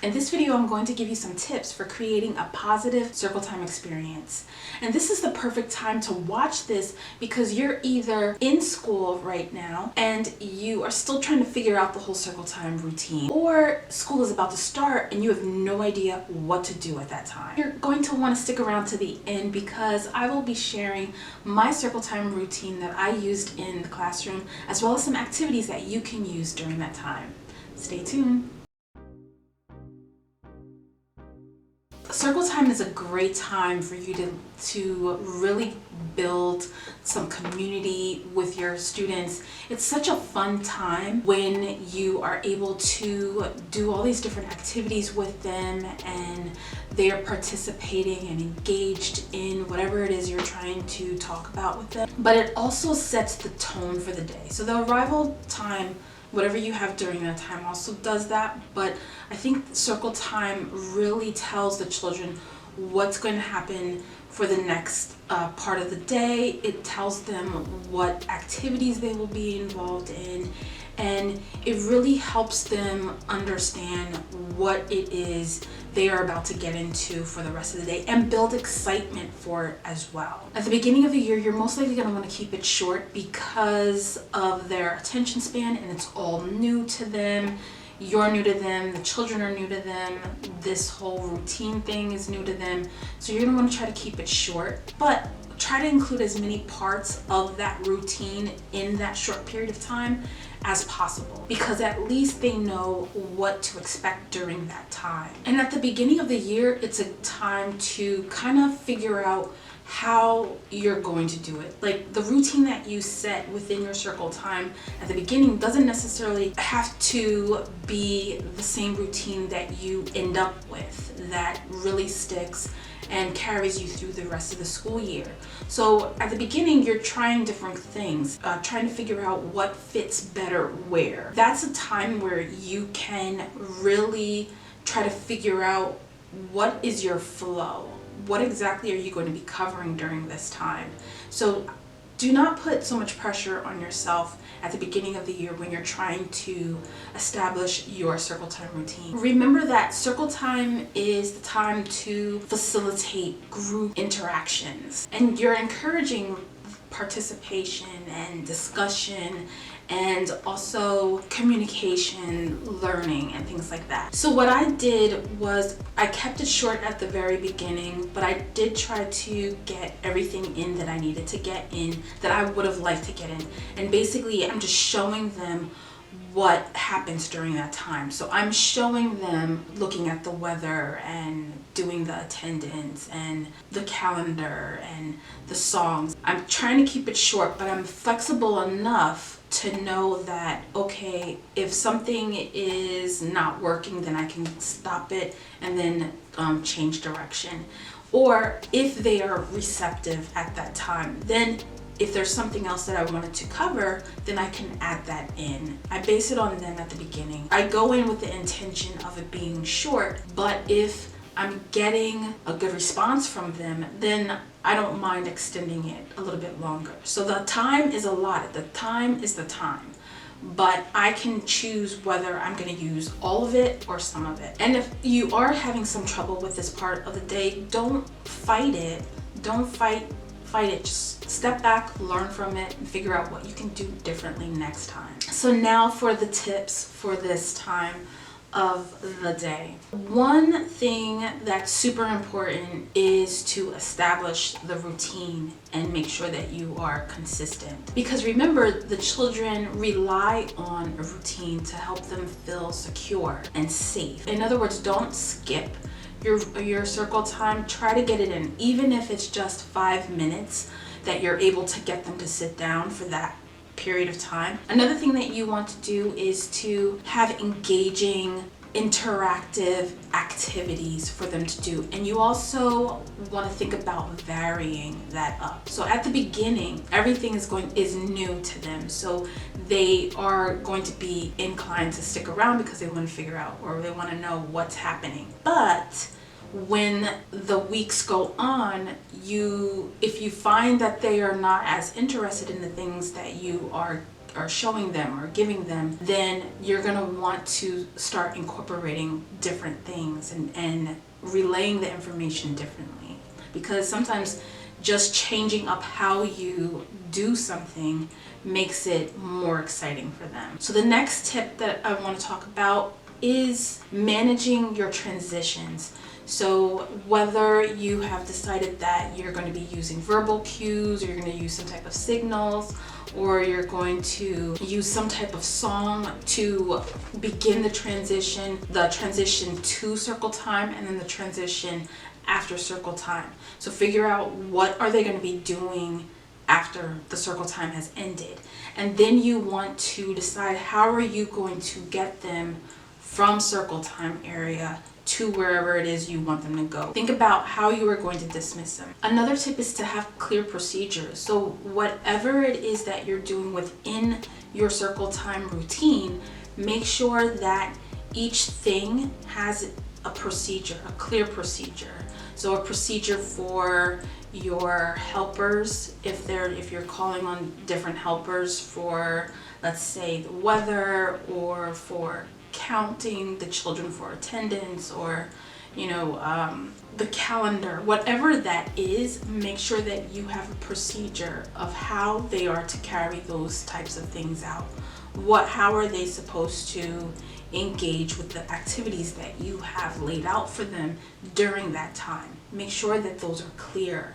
In this video, I'm going to give you some tips for creating a positive circle time experience. And this is the perfect time to watch this because you're either in school right now and you are still trying to figure out the whole circle time routine, or school is about to start and you have no idea what to do at that time. You're going to want to stick around to the end because I will be sharing my circle time routine that I used in the classroom, as well as some activities that you can use during that time. Stay tuned. Circle time is a great time for you to really build some community with your students. It's such a fun time when you are able to do all these different activities with them and they are participating and engaged in whatever it is you're trying to talk about with them. But it also sets the tone for the day. So the arrival time, whatever you have during that time, also does that, but I think circle time really tells the children what's going to happen for the next part of the day. It tells them what activities they will be involved in, and it really helps them understand what it is they are about to get into for the rest of the day and build excitement for it as well. At the beginning of the year, you're most likely going to want to keep it short because of their attention span and it's all new to them. You're new to them, the children are new to them, this whole routine thing is new to them. So you're going to want to try to keep it short, but try to include as many parts of that routine in that short period of time as possible, because at least they know what to expect during that time. And at the beginning of the year, it's a time to kind of figure out how you're going to do it. Like the routine that you set within your circle time at the beginning doesn't necessarily have to be the same routine that you end up with that really sticks and carries you through the rest of the school year. So at the beginning, you're trying different things, trying to figure out what fits better where. That's a time where you can really try to figure out what is your flow. What exactly are you going to be covering during this time? So do not put so much pressure on yourself at the beginning of the year when you're trying to establish your circle time routine. Remember that circle time is the time to facilitate group interactions, and you're encouraging participation and discussion and also communication, learning, and things like that. So what I did was I kept it short at the very beginning, but I did try to get everything in that I needed to get in, that I would have liked to get in. And basically I'm just showing them what happens during that time. So I'm showing them looking at the weather and doing the attendance and the calendar and the songs. I'm trying to keep it short, but I'm flexible enough to know that, okay, if something is not working, then I can stop it and then change direction. Or if they are receptive at that time, then if there's something else that I wanted to cover, then I can add that in. I base it on them at the beginning. I go in with the intention of it being short, but if I'm getting a good response from them, then I don't mind extending it a little bit longer. So the time is allotted. The time is the time. But I can choose whether I'm going to use all of it or some of it. And if you are having some trouble with this part of the day, don't fight it. Don't fight it. Just step back, learn from it, and figure out what you can do differently next time. So now for the tips for this time of the day. One thing that's super important is to establish the routine and make sure that you are consistent. Because remember, the children rely on a routine to help them feel secure and safe. In other words, don't skip your circle time. Try to get it in, even if it's just 5 minutes that you're able to get them to sit down for that period of time. Another thing that you want to do is to have engaging, interactive activities for them to do, and you also want to think about varying that up. So at the beginning, everything is new to them, so they are going to be inclined to stick around because they want to figure out, or they want to know what's happening. But when the weeks go on, if you find that they are not as interested in the things that you are are showing them or giving them, then you're going to want to start incorporating different things and relaying the information differently. Because sometimes just changing up how you do something makes it more exciting for them. So the next tip that I want to talk about is managing your transitions. So whether you have decided that you're going to be using verbal cues, or you're going to use some type of signals, or you're going to use some type of song to begin the transition to circle time, and then the transition after circle time. So figure out what are they going to be doing after the circle time has ended. And then you want to decide how are you going to get them from circle time area to wherever it is you want them to go. Think about how you are going to dismiss them. Another tip is to have clear procedures. So whatever it is that you're doing within your circle time routine, make sure that each thing has a procedure, a clear procedure. So a procedure for your helpers, if you're calling on different helpers for, let's say, the weather, or for counting the children for attendance, or the calendar, whatever that is, make sure that you have a procedure of how they are to carry those types of things out. How are they supposed to engage with the activities that you have laid out for them during that time? Make sure that those are clear.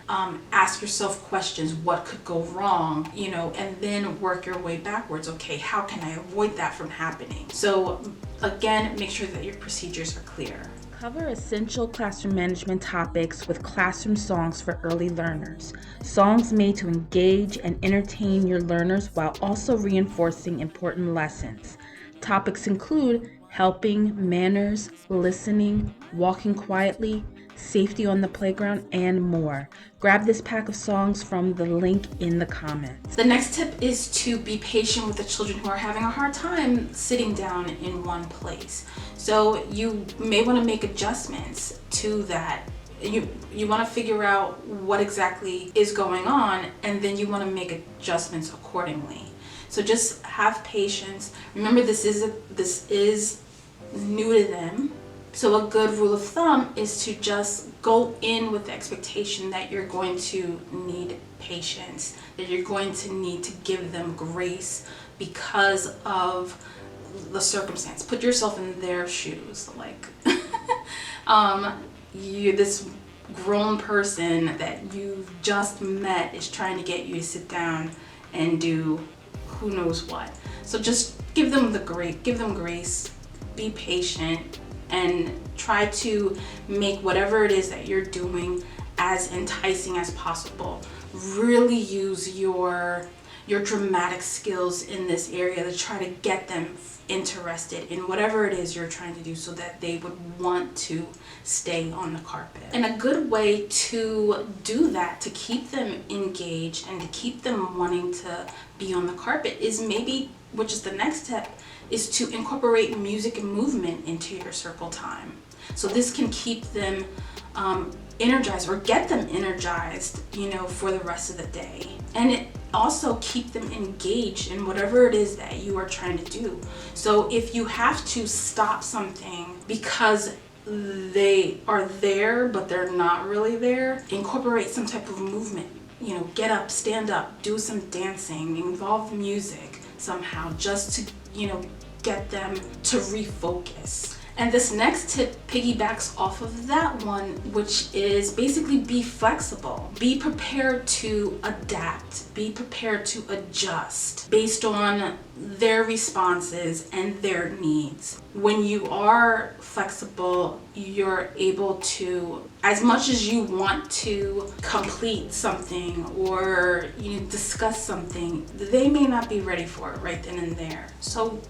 Ask yourself questions. What could go wrong? And then work your way backwards. Okay, how can I avoid that from happening? So again, make sure that your procedures are clear. Cover essential classroom management topics with classroom songs for early learners. Songs made to engage and entertain your learners while also reinforcing important lessons. Topics include helping, manners, listening, walking quietly, safety on the playground, and more. Grab this pack of songs from the link in the comments. The next tip is to be patient with the children who are having a hard time sitting down in one place. So you may want to make adjustments to that. You want to figure out what exactly is going on, and then you want to make adjustments accordingly. So just have patience. Remember, this is new to them. So a good rule of thumb is to just go in with the expectation that you're going to need patience, that you're going to need to give them grace because of the circumstance. Put yourself in their shoes. Like, this grown person that you've just met is trying to get you to sit down and do who knows what. So just give them grace, be patient, and try to make whatever it is that you're doing as enticing as possible. Really use your dramatic skills in this area to try to get them interested in whatever it is you're trying to do, so that they would want to stay on the carpet. And a good way to do that, to keep them engaged and to keep them wanting to be on the carpet, is maybe, which is the next step, is to incorporate music and movement into your circle time. So this can keep them energized, or get them energized, for the rest of the day. And it also keep them engaged in whatever it is that you are trying to do. So if you have to stop something because they are there but they're not really there, incorporate some type of movement. Get up, stand up, do some dancing, involve music somehow, just to get them to refocus. And this next tip piggybacks off of that one, which is basically be flexible. Be prepared to adapt. Be prepared to adjust based on their responses and their needs. When you are flexible, you're able to, as much as you want to complete something or discuss something, they may not be ready for it right then and there. So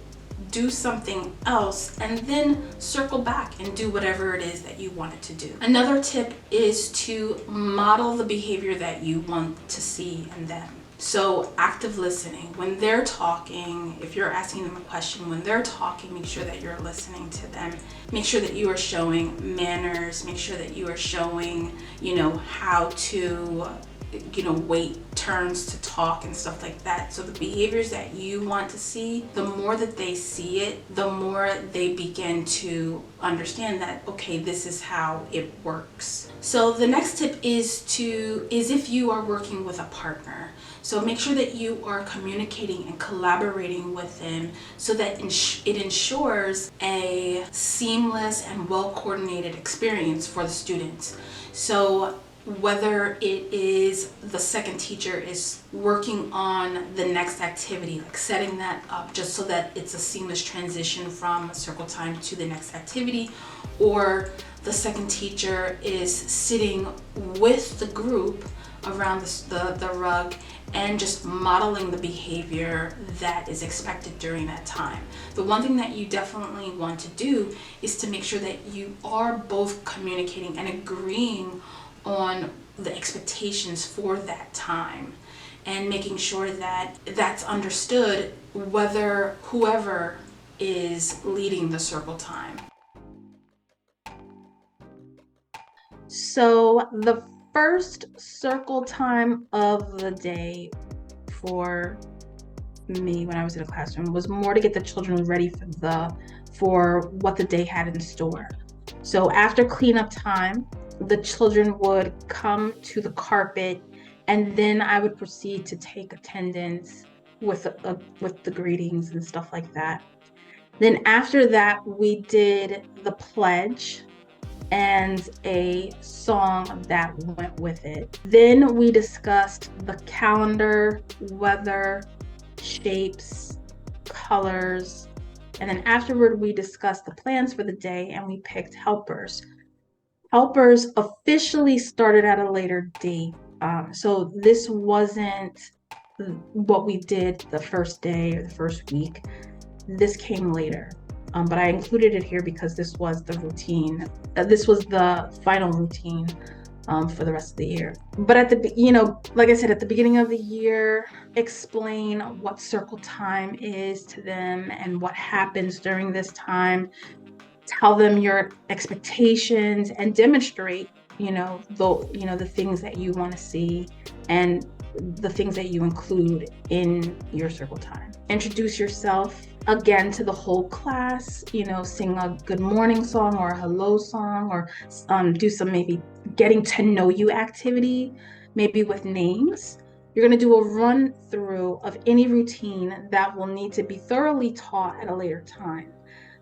do something else and then circle back and do whatever it is that you wanted to do. Another tip is to model the behavior that you want to see in them. So active listening. When they're talking, if you're asking them a question, when they're talking, make sure that you're listening to them. Make sure that you are showing manners. Make sure that you are showing, how to wait turns to talk and stuff like that. So the behaviors that you want to see, the more that they see it, the more they begin to understand that, okay, this is how it works. So the next tip is if you are working with a partner. So make sure that you are communicating and collaborating with them so that it ensures a seamless and well-coordinated experience for the students. So whether it is the second teacher is working on the next activity, like setting that up just so that it's a seamless transition from circle time to the next activity, or the second teacher is sitting with the group around the rug and just modeling the behavior that is expected during that time. The one thing that you definitely want to do is to make sure that you are both communicating and agreeing on the expectations for that time, and making sure that that's understood whether whoever is leading the circle time. So the first circle time of the day for me when I was in a classroom was more to get the children ready for what the day had in store. So after cleanup time, the children would come to the carpet, and then I would proceed to take attendance with the greetings and stuff like that. Then after that, we did the pledge and a song that went with it. Then we discussed the calendar, weather, shapes, colors, and then afterward we discussed the plans for the day and we picked helpers. Helpers officially started at a later date. So this wasn't what we did the first day or the first week. This came later. But I included it here because this was the routine. This was the final routine for the rest of the year. But like I said, at the beginning of the year, explain what circle time is to them and what happens during this time. Tell them your expectations and demonstrate, the things that you want to see and the things that you include in your circle time. Introduce yourself again to the whole class, sing a good morning song or a hello song, or do some maybe getting to know you activity, maybe with names. You're going to do a run through of any routine that will need to be thoroughly taught at a later time.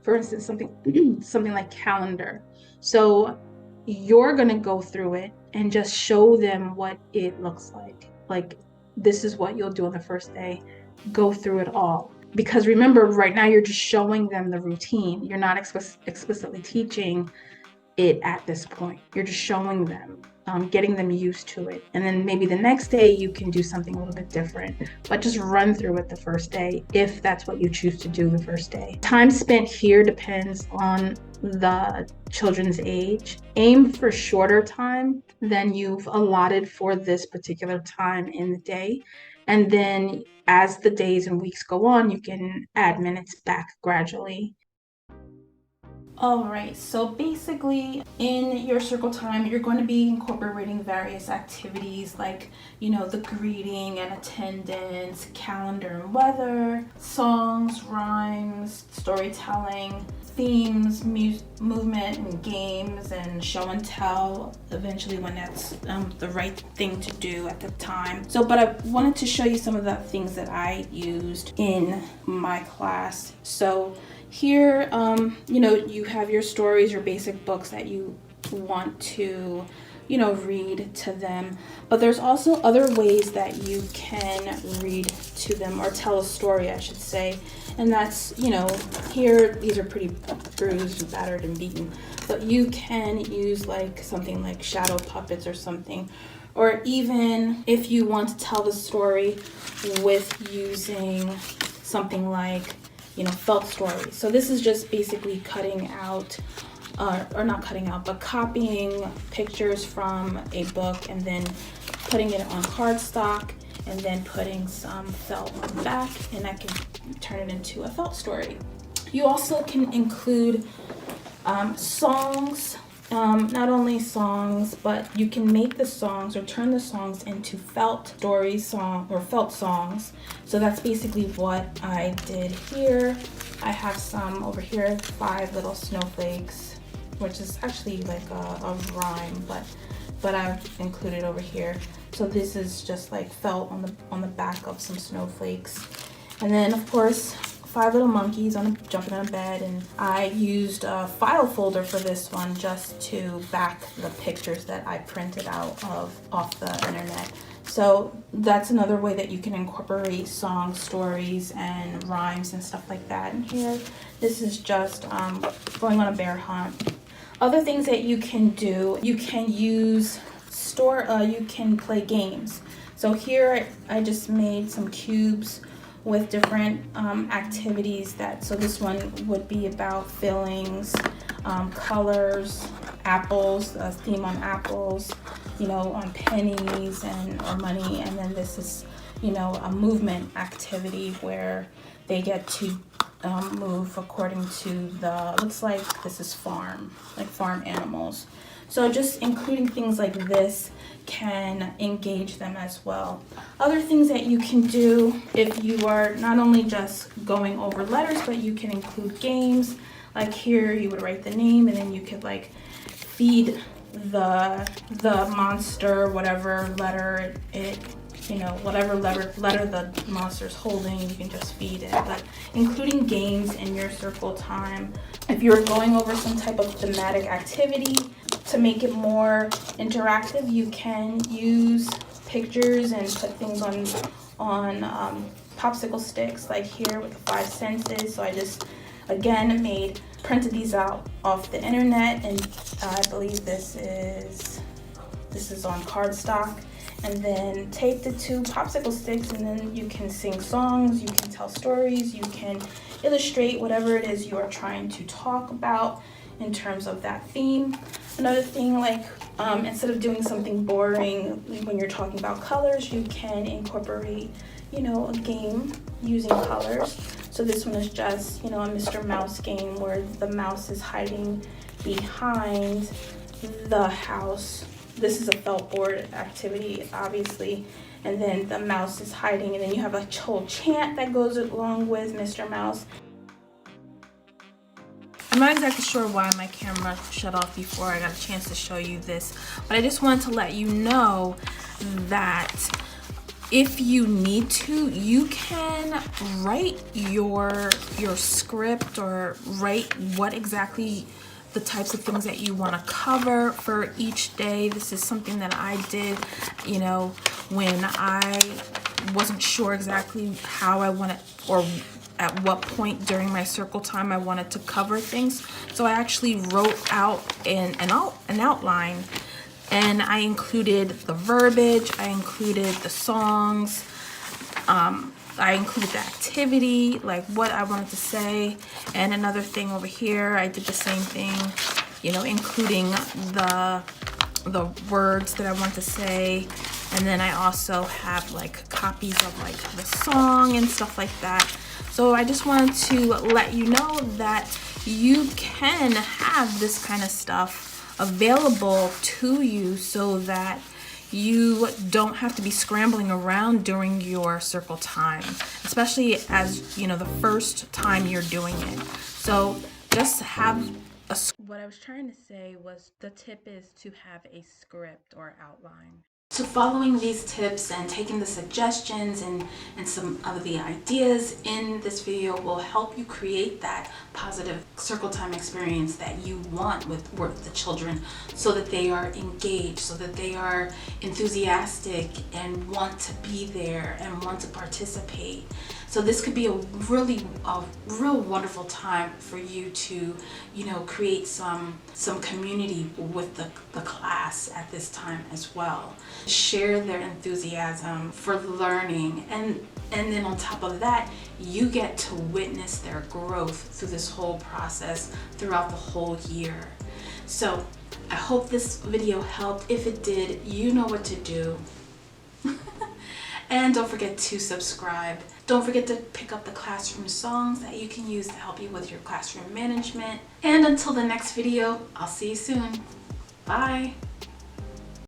For instance, something like calendar. So you're going to go through it and just show them what it looks like. Like, this is what you'll do on the first day. Go through it all. Because remember, right now you're just showing them the routine. You're not explicitly teaching it at this point. You're just showing them, getting them used to it. And then maybe the next day you can do something a little bit different, but just run through it the first day if that's what you choose to do the first day. Time spent here depends on the children's age. Aim for shorter time than you've allotted for this particular time in the day. And then as the days and weeks go on, you can add minutes back gradually. All right, so basically in your circle time, you're going to be incorporating various activities like, the greeting and attendance, calendar and weather, songs, rhymes, storytelling, themes, movement and games, and show and tell eventually when that's the right thing to do at the time. But I wanted to show you some of the things that I used in my class. So here, you have your stories, your basic books that you want to, read to them. But there's also other ways that you can read to them, or tell a story, I should say. And that's, here, these are pretty bruised and battered and beaten. But you can use something like shadow puppets or something. Or even if you want to tell the story with using something like felt stories. So this is just basically cutting out, or not cutting out, but copying pictures from a book and then putting it on cardstock and then putting some felt on the back, and that can turn it into a felt story. You also can include songs not only songs, but you can make the songs or turn the songs into felt songs. So that's basically what I did here. I have some over here, 5 little snowflakes, which is actually like a rhyme, but I've included over here. So this is just like felt on the back of some snowflakes. And then of course 5 little monkeys jumping on a bed, and I used a file folder for this one just to back the pictures that I printed out off the internet. So that's another way that you can incorporate songs, stories, and rhymes and stuff like that in here. This is just going on a bear hunt. Other things that you can do, you can you can play games. So here I just made some cubes with different activities so this one would be about feelings, colors, apples, a theme on apples, on pennies or money. And then this is, a movement activity where they get to move according to looks like this is farm animals. So just including things like this can engage them as well. Other things that you can do if you are not only just going over letters, but you can include games. Like here you would write the name, and then you could like feed the monster whatever letter whatever letter the monster's holding, you can just feed it. But including games in your circle time. If you're going over some type of thematic activity, to make it more interactive, you can use pictures and put things on popsicle sticks, like here with the 5 senses. So I just again printed these out off the internet, and I believe this is on cardstock, and then taped it to popsicle sticks, and then you can sing songs, you can tell stories, you can illustrate whatever it is you are trying to talk about in terms of that theme. Another thing, like instead of doing something boring when you're talking about colors, you can incorporate a game using colors. So this one is just a Mr. Mouse game where the mouse is hiding behind the house. This is a felt board activity, obviously, and then the mouse is hiding, and then you have a whole chant that goes along with Mr. Mouse. I'm not exactly sure why my camera shut off before I got a chance to show you this, but I just wanted to let you know that if you need to, you can write your script or write what exactly the types of things that you want to cover for each day. This is something that I did, when I wasn't sure exactly how I wanted or at what point during my circle time I wanted to cover things. So I actually wrote out an outline, and I included the verbiage, I included the songs, I included the activity, like what I wanted to say. And another thing over here, I did the same thing, including the words that I want to say. And then I also have like copies of like the song and stuff like that. So I just wanted to let you know that you can have this kind of stuff available to you so that you don't have to be scrambling around during your circle time, especially as the first time you're doing it. So just have a what I was trying to say was the tip is to have a script or outline. So following these tips and taking the suggestions and some of the ideas in this video will help you create that positive circle time experience that you want with the children, so that they are engaged, so that they are enthusiastic and want to be there and want to participate. So this could be a real wonderful time for you to, create some community with the class at this time as well. Share their enthusiasm for learning, and then on top of that, you get to witness their growth through this whole process throughout the whole year. So I hope this video helped. If it did, you know what to do. And don't forget to subscribe. Don't forget to pick up the classroom songs that you can use to help you with your classroom management. And until the next video, I'll see you soon. Bye.